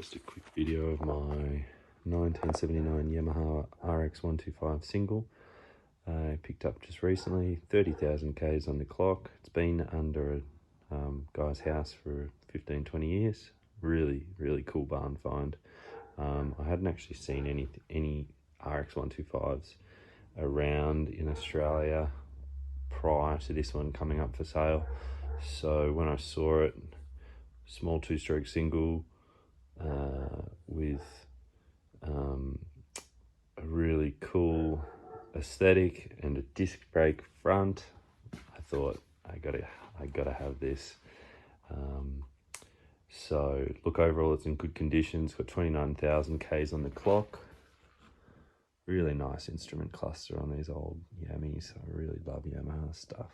Just a quick video of my 1979 Yamaha RX125 single. I picked up just recently, 30,000 Ks on the clock. It's been under a guy's house for 15-20 years. Really cool barn find. I hadn't actually seen any RX125s around in Australia prior to this one coming up for sale. So when I saw it, small two-stroke single with a really cool aesthetic and a disc brake front, I thought I gotta have this. So look, overall it's in good condition. It's got 29,000 Ks on the clock. Really nice instrument cluster on these old Yamis. I really love Yamaha stuff.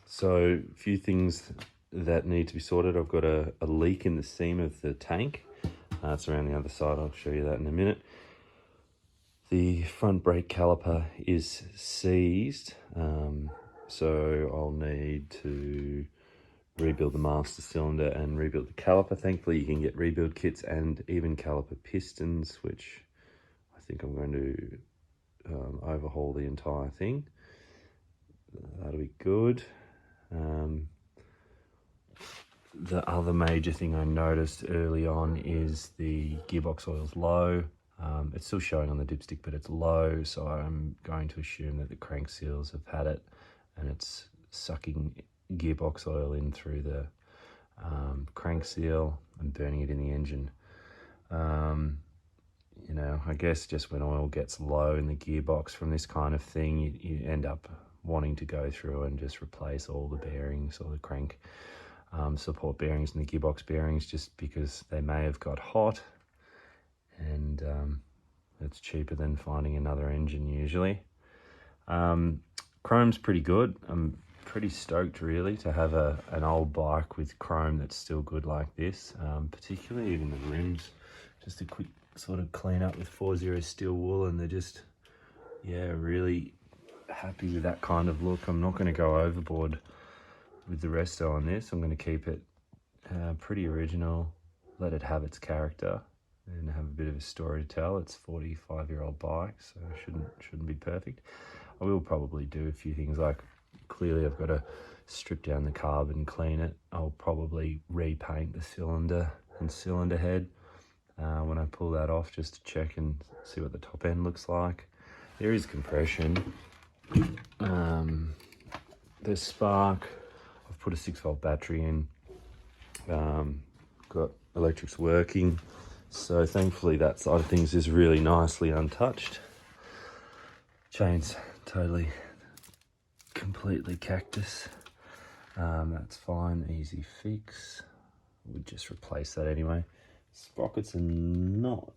So a few things that need to be sorted. I've got a leak in the seam of the tank. It's around the other side. I'll show you that in a minute. The front brake caliper is seized, so I'll need to rebuild the master cylinder and rebuild the caliper. Thankfully you can get rebuild kits and even caliper pistons, which I think I'm going to overhaul the entire thing. That'll be good. The other major thing I noticed early on is the gearbox oil's low. It's still showing on the dipstick, but it's low, so I'm going to assume that the crank seals have had it and it's sucking gearbox oil in through the crank seal and burning it in the engine. You know, I guess just when oil gets low in the gearbox from this kind of thing, you end up wanting to go through and just replace all the bearings or the crank support bearings and the gearbox bearings, just because they may have got hot, and it's cheaper than finding another engine usually. Chrome's pretty good. I'm pretty stoked really to have an old bike with chrome that's still good like this, particularly even the rims. Just a quick sort of clean up with 40 steel wool, and they're just, yeah, really happy with that kind of look. I'm not going to go overboard with the resto on this. I'm going to keep it pretty original, let it have its character and have a bit of a story to tell. It's a 45-year-old bike, so it shouldn't be perfect. I will probably do a few things, like clearly I've got to strip down the carb and clean it. I'll probably repaint the cylinder and cylinder head when I pull that off, just to check and see what the top end looks like. There is compression. The spark, I've put a 6-volt battery in, got electrics working, so thankfully that side of things is really nicely untouched. Chain's totally, completely cactus. That's fine, easy fix. We'll just replace that anyway. Sprockets are not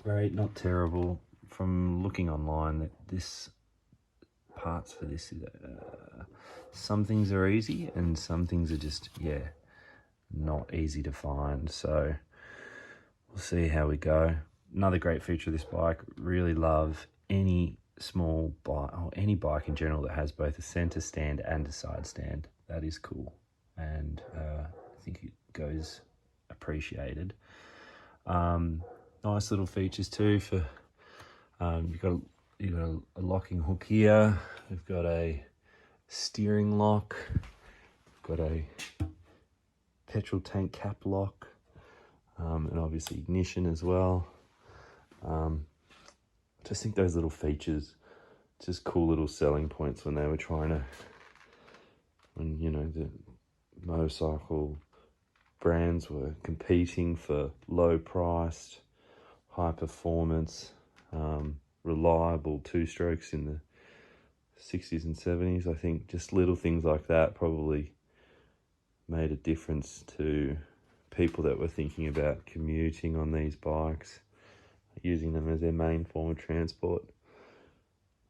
great, not terrible. From looking online, that this parts for this is some things are easy and some things are just, yeah, not easy to find. So we'll see how we go. Another great feature of this bike, really love any small bike, or any bike in general, that has both a center stand and a side stand. That is cool, and I think it goes appreciated. Nice little features too for you've got a locking hook here. We've got a steering lock. We've got a petrol tank cap lock, and obviously ignition as well. I just think those little features, just cool little selling points when they were trying to, when, you know, the motorcycle brands were competing for low priced, high performance, reliable two-strokes in the 60s and 70s. I think just little things like that probably made a difference to people that were thinking about commuting on these bikes, using them as their main form of transport.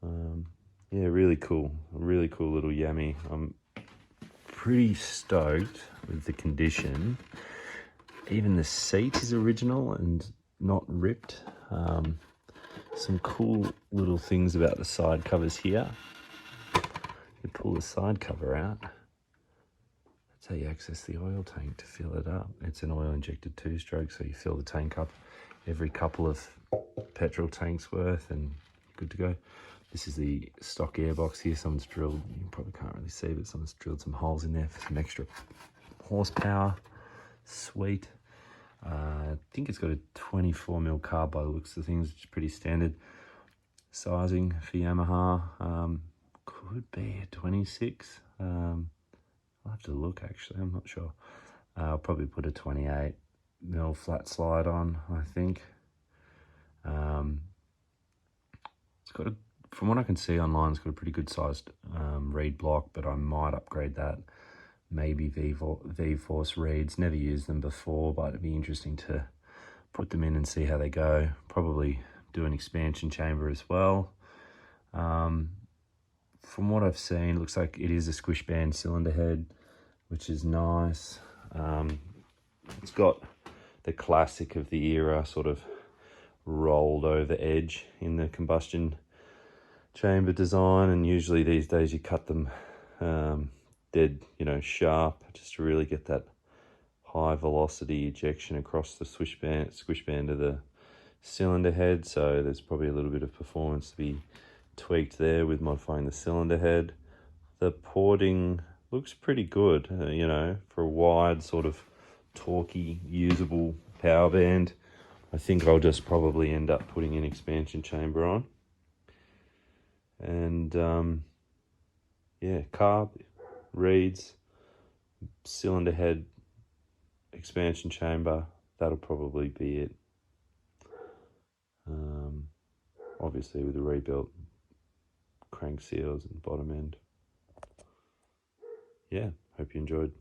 Yeah, really cool. A really cool little Yami. I'm pretty stoked with the condition. Even the seat is original and not ripped. Some cool little things about the side covers here. You pull the side cover out, That's how you access the oil tank to fill it up. It's an oil injected 2-stroke, so you fill the tank up every couple of petrol tanks worth and good to go. This is the stock airbox here. Someone's drilled, you probably can't really see, but someone's drilled some holes in there for some extra horsepower. Sweet. I think it's got a 24mm carb by the looks of things, which is pretty standard sizing for Yamaha. Could be a 26. I'll have to look actually, I'm not sure. I'll probably put a 28mm flat slide on, I think. It's got a, from what I can see online, it's got a pretty good sized reed block, but I might upgrade that. Maybe V-Force reeds, never used them before, but it'd be interesting to put them in and see how they go. Probably do an expansion chamber as well. From what I've seen, it looks like it is a squish band cylinder head, which is nice. It's got the classic of the era sort of rolled over edge in the combustion chamber design, and usually these days you cut them dead, sharp, just to really get that high velocity ejection across the squish band of the cylinder head. So there's probably a little bit of performance to be tweaked there with modifying the cylinder head. The porting looks pretty good, for a wide sort of torquey usable power band. I think I'll just probably end up putting an expansion chamber on. And yeah, carb, reeds, cylinder head, expansion chamber, that'll probably be it. Obviously with the rebuilt crank seals and bottom end. Yeah, hope you enjoyed.